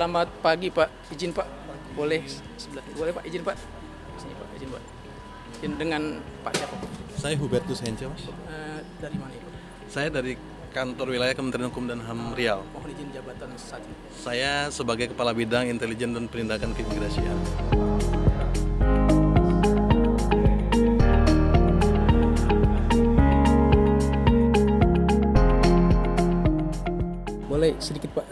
Selamat pagi Pak, izin Pak, boleh sebelah, boleh Pak, izin Pak, sini Pak, izin Pak, izin dengan Pak siapa Pak? Saya Hubertus Hence, Mas. Dari mana itu? Saya dari kantor wilayah Kementerian Hukum dan HAM Riau. Mohon izin jabatan saat ini. Saya sebagai Kepala Bidang Intelijen dan Penindakan Keimigrasian. Boleh sedikit Pak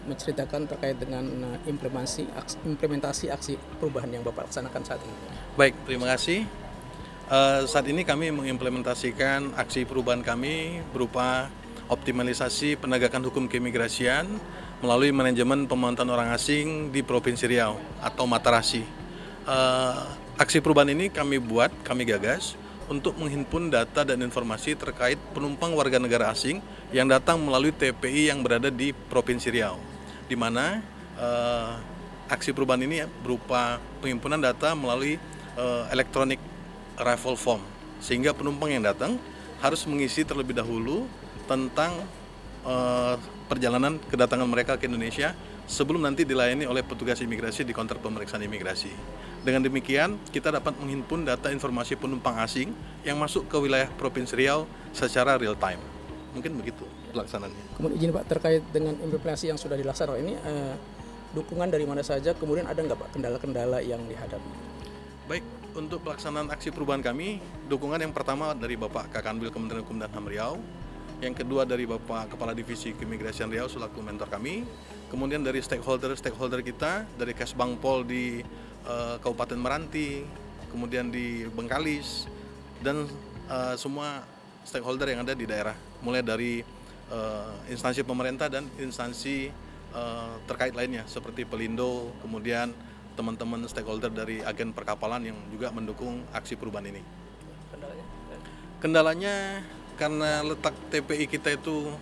menceritakan terkait dengan implementasi aksi perubahan yang Bapak laksanakan saat ini? Baik, terima kasih. Saat ini kami mengimplementasikan aksi perubahan kami berupa optimalisasi penegakan hukum keimigrasian melalui manajemen pemantauan orang asing di Provinsi Riau atau Matarasi. Aksi perubahan ini kami gagas untuk menghimpun data dan informasi terkait penumpang warga negara asing yang datang melalui TPI yang berada di Provinsi Riau, di mana aksi perubahan ini berupa penghimpunan data melalui electronic arrival form, sehingga penumpang yang datang harus mengisi terlebih dahulu tentang perjalanan kedatangan mereka ke Indonesia sebelum nanti dilayani oleh petugas imigrasi di counter pemeriksaan imigrasi. Dengan demikian, kita dapat menghimpun data informasi penumpang asing yang masuk ke wilayah Provinsi Riau secara real time. Mungkin begitu pelaksanaannya. Kemudian izin Pak, terkait dengan implementasi yang sudah dilaksanakan ini, dukungan dari mana saja, kemudian ada nggak Pak kendala-kendala yang dihadapi? Baik, untuk pelaksanaan aksi perubahan kami, dukungan yang pertama dari Bapak Kakanwil Kementerian Hukum dan HAM Riau, yang kedua dari Bapak Kepala Divisi Keimigrasian Riau selaku mentor kami, kemudian dari stakeholder kita, dari Kesbangpol di Kabupaten Meranti, kemudian di Bengkalis, dan semua stakeholder yang ada di daerah, mulai dari instansi pemerintah dan instansi terkait lainnya seperti Pelindo, kemudian teman-teman stakeholder dari agen perkapalan yang juga mendukung aksi perubahan ini. Kendalanya karena letak TPI kita itu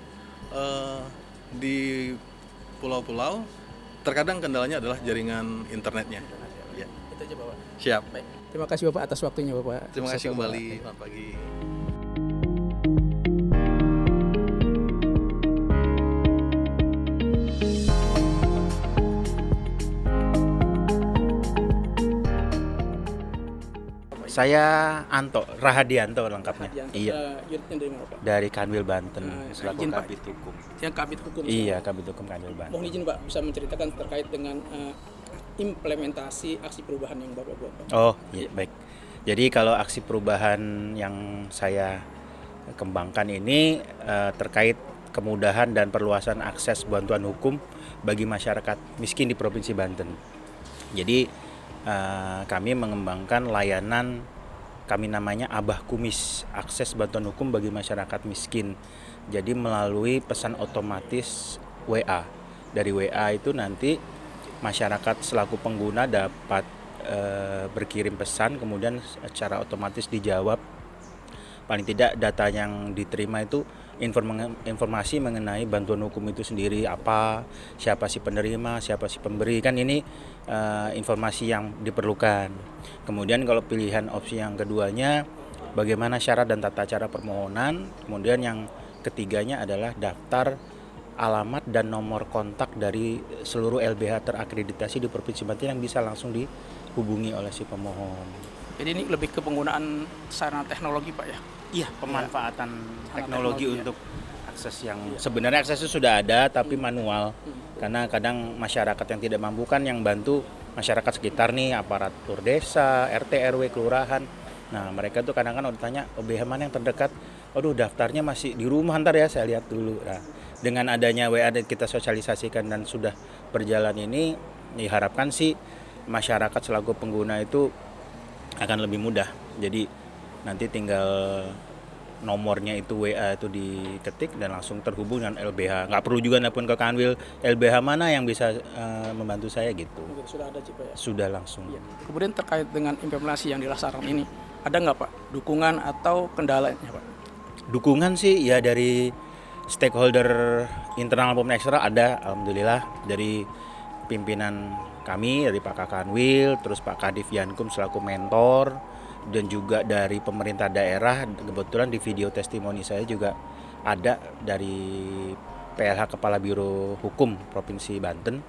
di pulau-pulau, terkadang kendalanya adalah jaringan internetnya. Ya. Itu aja Bapak. Siap. Baik. Terima kasih Bapak atas waktunya Bapak. Terima kasih kembali. Selamat pagi. Saya Anto, Rahadianto lengkapnya. Iya. Unitnya dari mana Pak? Dari Kanwil Banten, selaku izin, Pak. Kabid Hukum. Yang Kabid Hukum. Iya, Kabid Hukum Kanwil Banten. Mohon izin Pak, bisa menceritakan terkait dengan implementasi aksi perubahan yang Bapak buat Pak? Oh, iya, baik. Jadi kalau aksi perubahan yang saya kembangkan ini terkait kemudahan dan perluasan akses bantuan hukum bagi masyarakat miskin di Provinsi Banten. Jadi kami mengembangkan layanan, kami namanya Abah Kumis, akses bantuan hukum bagi masyarakat miskin. Jadi melalui pesan otomatis WA. Dari WA itu nanti masyarakat selaku pengguna dapat berkirim pesan, kemudian secara otomatis dijawab. Paling tidak data yang diterima itu informasi mengenai bantuan hukum itu sendiri, apa, siapa si penerima, siapa si pemberi, kan ini informasi yang diperlukan. Kemudian kalau pilihan opsi yang keduanya, bagaimana syarat dan tata cara permohonan. Kemudian yang ketiganya adalah daftar alamat dan nomor kontak dari seluruh LBH terakreditasi di Provinsi Banten yang bisa langsung dihubungi oleh si pemohon. Jadi ini lebih ke penggunaan sarana teknologi Pak ya? Iya, pemanfaatan teknologi untuk akses yang iya. Sebenarnya aksesnya sudah ada tapi manual. Karena kadang masyarakat yang tidak mampu kan yang bantu masyarakat sekitar nih, aparatur desa, RT, RW, kelurahan. Nah, mereka tuh kadang-kadang udah tanya, OBH mana yang terdekat? Aduh, daftarnya masih di rumah, ntar ya saya lihat dulu. Nah, dengan adanya WA dan kita sosialisasikan dan sudah berjalan ini, diharapkan sih masyarakat selaku pengguna itu akan lebih mudah. Jadi nanti tinggal nomornya itu WA itu diketik dan langsung terhubung dengan LBH. Nggak perlu juga nelpon ke Kanwil, LBH mana yang bisa membantu saya gitu. Sudah ada Pak ya? Sudah langsung. Iya. Kemudian terkait dengan implementasi yang dilaksanakan ini, ada nggak Pak dukungan atau kendalanya Pak? Dukungan sih ya dari stakeholder internal maupun eksternal ada, alhamdulillah, dari pimpinan kami, dari Pak Kakanwil, terus Pak Kadif Yankum selaku mentor, dan juga dari pemerintah daerah. Kebetulan di video testimoni saya juga ada dari PLH Kepala Biro Hukum Provinsi Banten.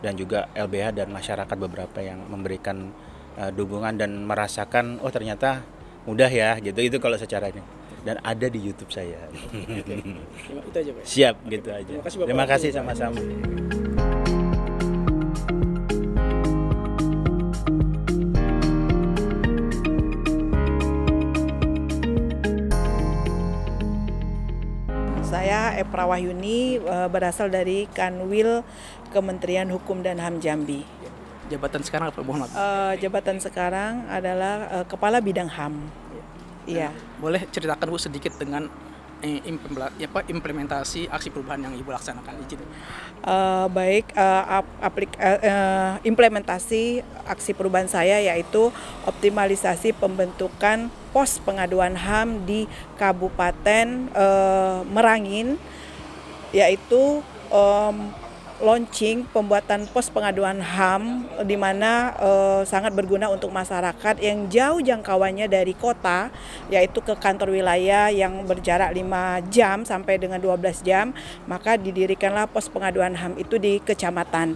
dan juga LBH dan masyarakat beberapa yang memberikan dukungan dan merasakan oh ternyata mudah ya gitu, itu kalau secara ini, dan ada di YouTube saya. Itu aja Pak. Siap, gitu aja. Terima kasih, Bapak. Terima kasih, sama-sama. Saya Epra Wahyuni, berasal dari Kanwil Kementerian Hukum dan HAM Jambi. Jabatan sekarang apa, mohon maaf? Jabatan sekarang adalah Kepala Bidang HAM. Iya. Boleh ceritakan Bu sedikit dengan implementasi aksi perubahan yang Ibu laksanakan, izin. Implementasi aksi perubahan saya yaitu optimalisasi pembentukan pos pengaduan HAM di Kabupaten Merangin, yaitu launching pembuatan pos pengaduan HAM di mana sangat berguna untuk masyarakat yang jauh jangkauannya dari kota, yaitu ke kantor wilayah yang berjarak 5 jam sampai dengan 12 jam, maka didirikanlah pos pengaduan HAM itu di kecamatan.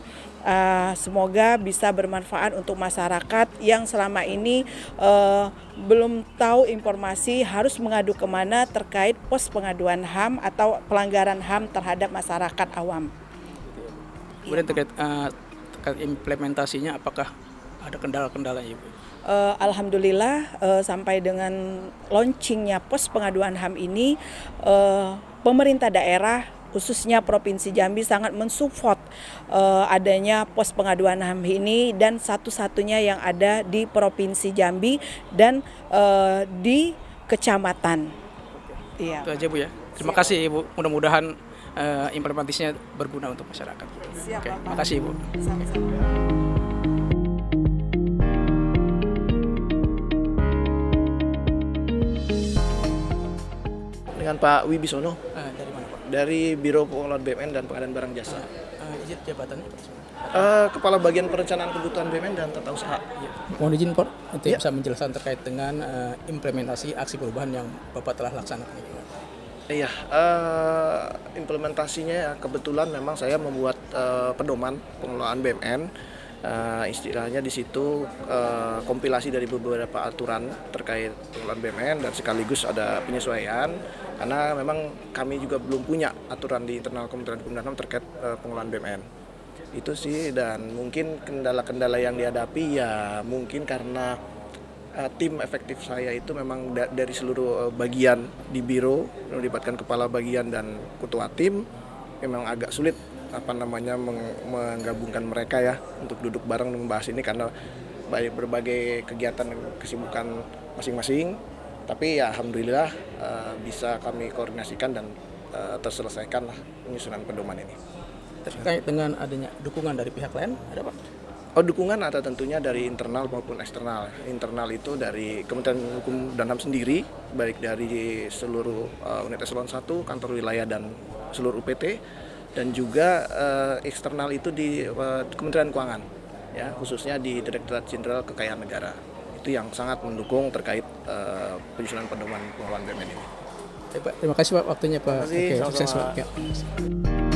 Semoga bisa bermanfaat untuk masyarakat yang selama ini belum tahu informasi harus mengadu kemana terkait pos pengaduan HAM atau pelanggaran HAM terhadap masyarakat awam. Kemudian terkait implementasinya, apakah ada kendala-kendala Ibu? Alhamdulillah sampai dengan launchingnya pos pengaduan HAM ini, pemerintah daerah khususnya Provinsi Jambi sangat mensupport adanya pos pengaduan HAM ini, dan satu-satunya yang ada di Provinsi Jambi dan di kecamatan. Iya. Itu aja Bu ya. Terima kasih Ibu. Mudah-mudahan implementasinya berguna untuk masyarakat. Siap, Oke, Bapak. terima kasih Ibu. Sama-sama. Dengan Pak Wibisono Dari mana Pak? dari Biro Pengelolaan BUMN dan Pengadaan Barang Jasa. Izin jabatannya Pak? Kepala Bagian Perencanaan Kebutuhan BUMN dan Tata Usaha. Mohon izin Pak, untuk Ya. bisa menjelaskan terkait dengan implementasi aksi perubahan yang Bapak telah laksanakan. Iya, implementasinya ya, kebetulan memang saya membuat pedoman pengelolaan BUMN. Istilahnya di situ kompilasi dari beberapa aturan terkait pengelolaan BUMN dan sekaligus ada penyesuaian, karena memang kami juga belum punya aturan di internal Kementerian Hukum dan HAM terkait pengelolaan BUMN. Itu sih, dan mungkin kendala-kendala yang dihadapi ya mungkin karena tim efektif saya itu memang dari seluruh bagian di biro, melibatkan kepala bagian dan ketua tim, memang agak sulit menggabungkan mereka ya untuk duduk bareng membahas ini karena berbagai kegiatan kesibukan masing-masing. Tapi ya alhamdulillah bisa kami koordinasikan dan terselesaikan lah penyusunan pedoman ini. Terkait dengan adanya dukungan dari pihak lain, ada Pak? Dukungan ada tentunya dari internal maupun eksternal. Internal itu dari Kementerian Hukum dan HAM sendiri, baik dari seluruh unit eselon 1, kantor wilayah dan seluruh UPT, dan juga eksternal itu di Kementerian Keuangan, ya, khususnya di Direktorat Jenderal Kekayaan Negara. Itu yang sangat mendukung terkait penyusunan pedoman pengelolaan BUMN ini. Terima kasih Pak waktunya Pak. Terima kasih, Oke, sukses sama-sama. Pak. Ya.